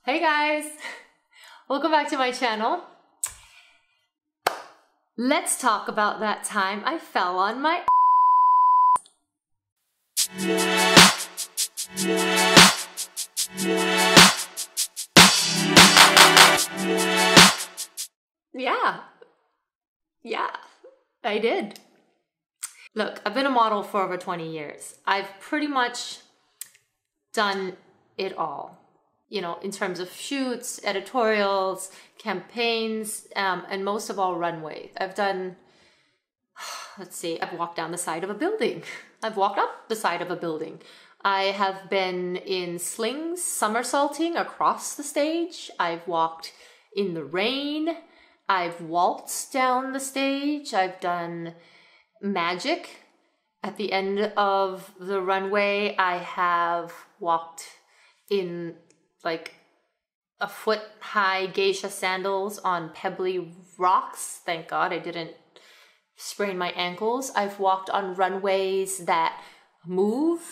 Hey guys, welcome back to my channel. Let's talk about that time I fell on my Yeah, I did. Look, I've been a model for over 20 years. I've pretty much done it all. You know, in terms of shoots, editorials, campaigns, and most of all, runway. I've done, let's see, I've walked down the side of a building. I've walked up the side of a building. I have been in slings, somersaulting across the stage. I've walked in the rain. I've waltzed down the stage. I've done magic. At the end of the runway, I have walked in like a foot-high geisha sandals on pebbly rocks. Thank God I didn't sprain my ankles. I've walked on runways that move,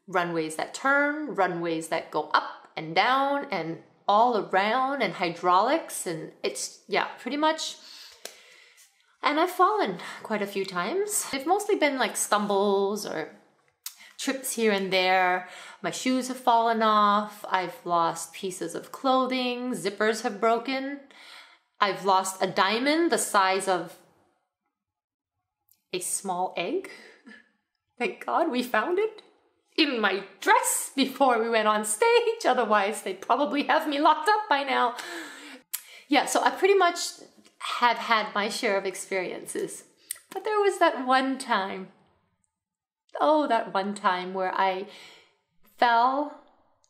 runways that turn, runways that go up and down and all around, and hydraulics, and it's, yeah, pretty much. And I've fallen quite a few times. They've mostly been like stumbles or trips here and there. My shoes have fallen off. I've lost pieces of clothing. Zippers have broken. I've lost a diamond the size of a small egg. Thank God we found it in my dress before we went on stage. Otherwise, they'd probably have me locked up by now. Yeah, so I pretty much have had my share of experiences. But there was that one time. Oh, that one time where I fell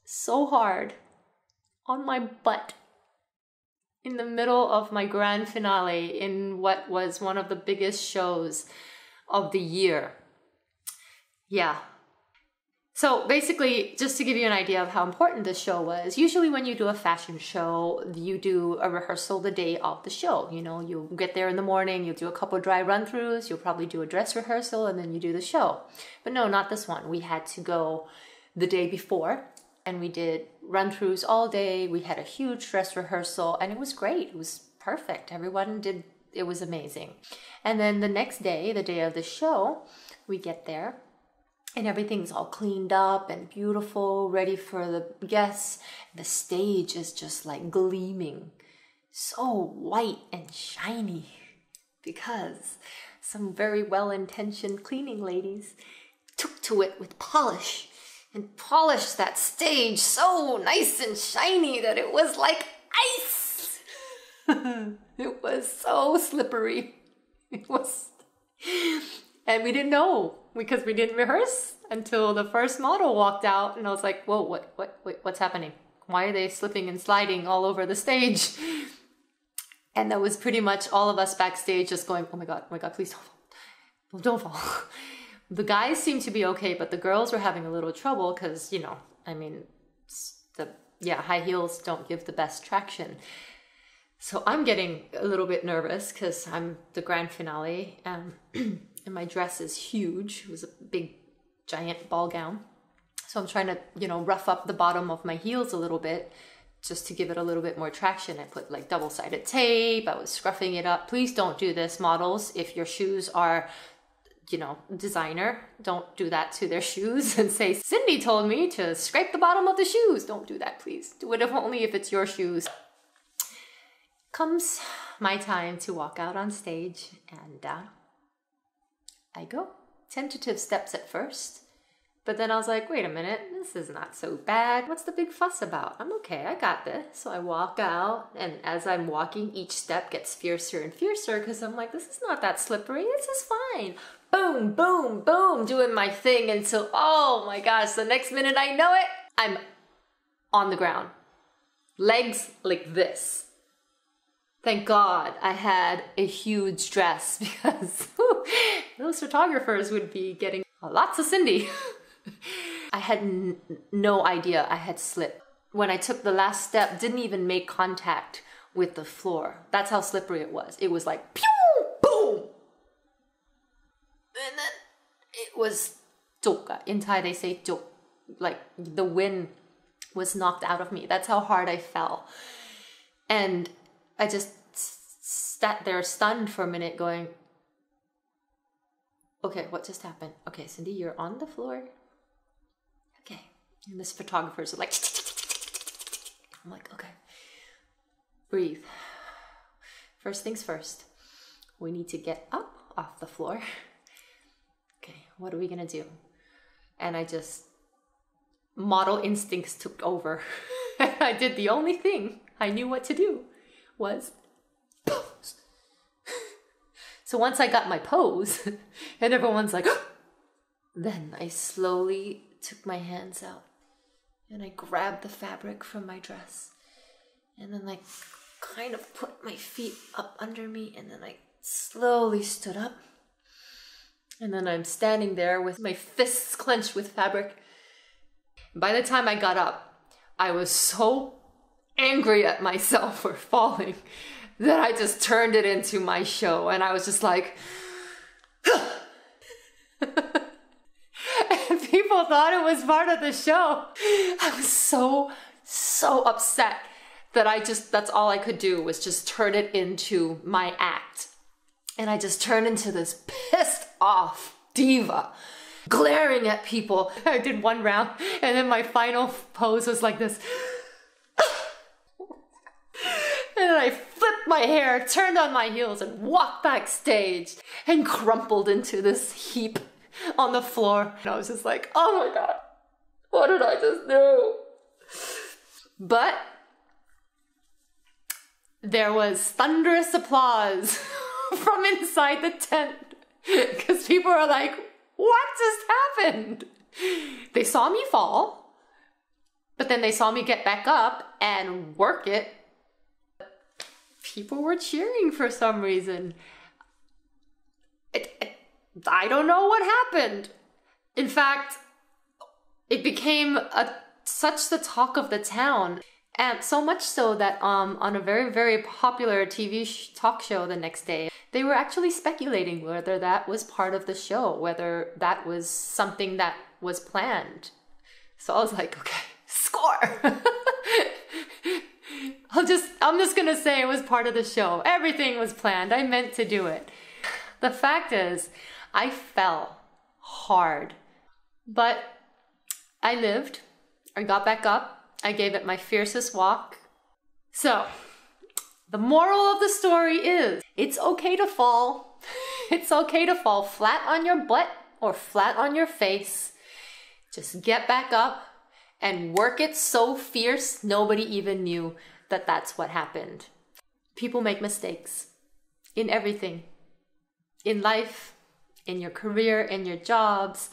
so hard on my butt in the middle of my grand finale in what was one of the biggest shows of the year. Yeah. So basically, just to give you an idea of how important this show was, usually when you do a fashion show, you do a rehearsal the day of the show. You know, you'll get there in the morning, you'll do a couple dry run-throughs, you'll probably do a dress rehearsal, and then you do the show. But no, not this one. We had to go the day before, and we did run-throughs all day. We had a huge dress rehearsal, and it was great. It was perfect. Everyone did, it was amazing. And then the next day, the day of the show, we get there, and everything's all cleaned up and beautiful, ready for the guests. The stage is just like gleaming, so white and shiny, because some very well-intentioned cleaning ladies took to it with polish and polished that stage so nice and shiny that it was like ice. It was so slippery. It was... And we didn't know because we didn't rehearse until the first model walked out, and I was like, whoa, what's happening? Why are they slipping and sliding all over the stage? And that was pretty much all of us backstage just going, oh my God, please don't fall. Don't fall. The guys seemed to be okay, but the girls were having a little trouble because, you know, I mean, high heels don't give the best traction. So I'm getting a little bit nervous because I'm the grand finale. And my dress is huge. It was a big, giant ball gown. So I'm trying to, you know, rough up the bottom of my heels a little bit just to give it a little bit more traction. I put like double-sided tape. I was scruffing it up. Please don't do this, models. If your shoes are, you know, designer, don't do that to their shoes and say, Cindy told me to scrape the bottom of the shoes. Don't do that, please. Do it only if it's your shoes. Comes my time to walk out on stage, and I go. Tentative steps at first, but then I was like, wait a minute, this is not so bad. What's the big fuss about? I'm okay, I got this. So I walk out, and as I'm walking, each step gets fiercer and fiercer because I'm like, this is not that slippery, this is fine. Boom, boom, boom, doing my thing until, oh my gosh, the next minute I know it, I'm on the ground. Legs like this. Thank God I had a huge dress because those photographers would be getting lots of Cindy. I had no idea I had slipped. When I took the last step, didn't even make contact with the floor. That's how slippery it was. It was like, pew, boom. And then it was, in Thai they say, like the wind was knocked out of me. That's how hard I fell. And I just sat there stunned for a minute going, okay, what just happened? Okay, Cindy, you're on the floor. Okay. And this photographer's like, I'm like, okay, breathe. First things first, we need to get up off the floor. Okay, what are we gonna do? And I just, model instincts took over. I did the only thing I knew what to do was pose. So once I got my pose and everyone's like, then I slowly took my hands out and I grabbed the fabric from my dress and then I kind of put my feet up under me and then I slowly stood up. And then I'm standing there with my fists clenched with fabric. By the time I got up, I was so angry at myself for falling that I just turned it into my show. And I was just like, and people thought it was part of the show. I was so upset that that's all I could do was just turn it into my act. And I just turned into this pissed off diva, glaring at people. I did one round and then my final pose was like this. And then I flipped my hair, turned on my heels and walked backstage and crumpled into this heap on the floor. And I was just like, oh my God, what did I just do? But there was thunderous applause from inside the tent because people were like, what just happened? They saw me fall, but then they saw me get back up and work it. People were cheering for some reason. I don't know what happened. In fact, it became such the talk of the town. And so much so that on a very, very popular TV talk show the next day, they were actually speculating whether that was part of the show, whether that was something that was planned. So I was like, okay, score! I'm just gonna say it was part of the show. Everything was planned. I meant to do it. The fact is, I fell hard, but I lived. I got back up. I gave it my fiercest walk. So, the moral of the story is, it's okay to fall. It's okay to fall flat on your butt or flat on your face. Just get back up and work it so fierce nobody even knew that that's what happened. People make mistakes in everything. In life, in your career, in your jobs.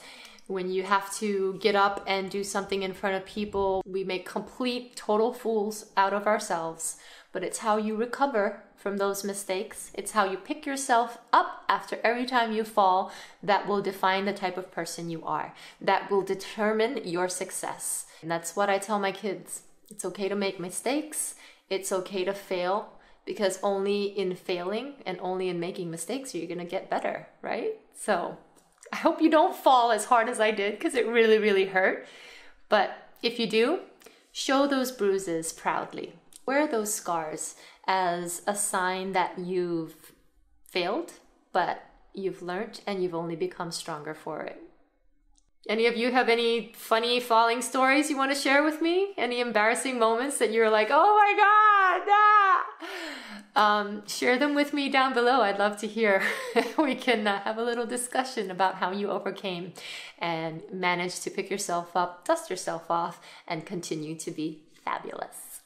When you have to get up and do something in front of people, we make complete, total fools out of ourselves. But it's how you recover from those mistakes. It's how you pick yourself up after every time you fall that will define the type of person you are. That will determine your success. And that's what I tell my kids. It's okay to make mistakes. It's okay to fail, because only in failing and only in making mistakes are you going to get better, right? So I hope you don't fall as hard as I did, because it really, really hurt. But if you do, show those bruises proudly. Wear those scars as a sign that you've failed, but you've learned and you've only become stronger for it. Any of you have any funny falling stories you want to share with me? Any embarrassing moments that you're like, oh my God, share them with me down below. I'd love to hear. We can have a little discussion about how you overcame and managed to pick yourself up, dust yourself off, and continue to be fabulous.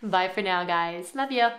Bye for now, guys. Love you.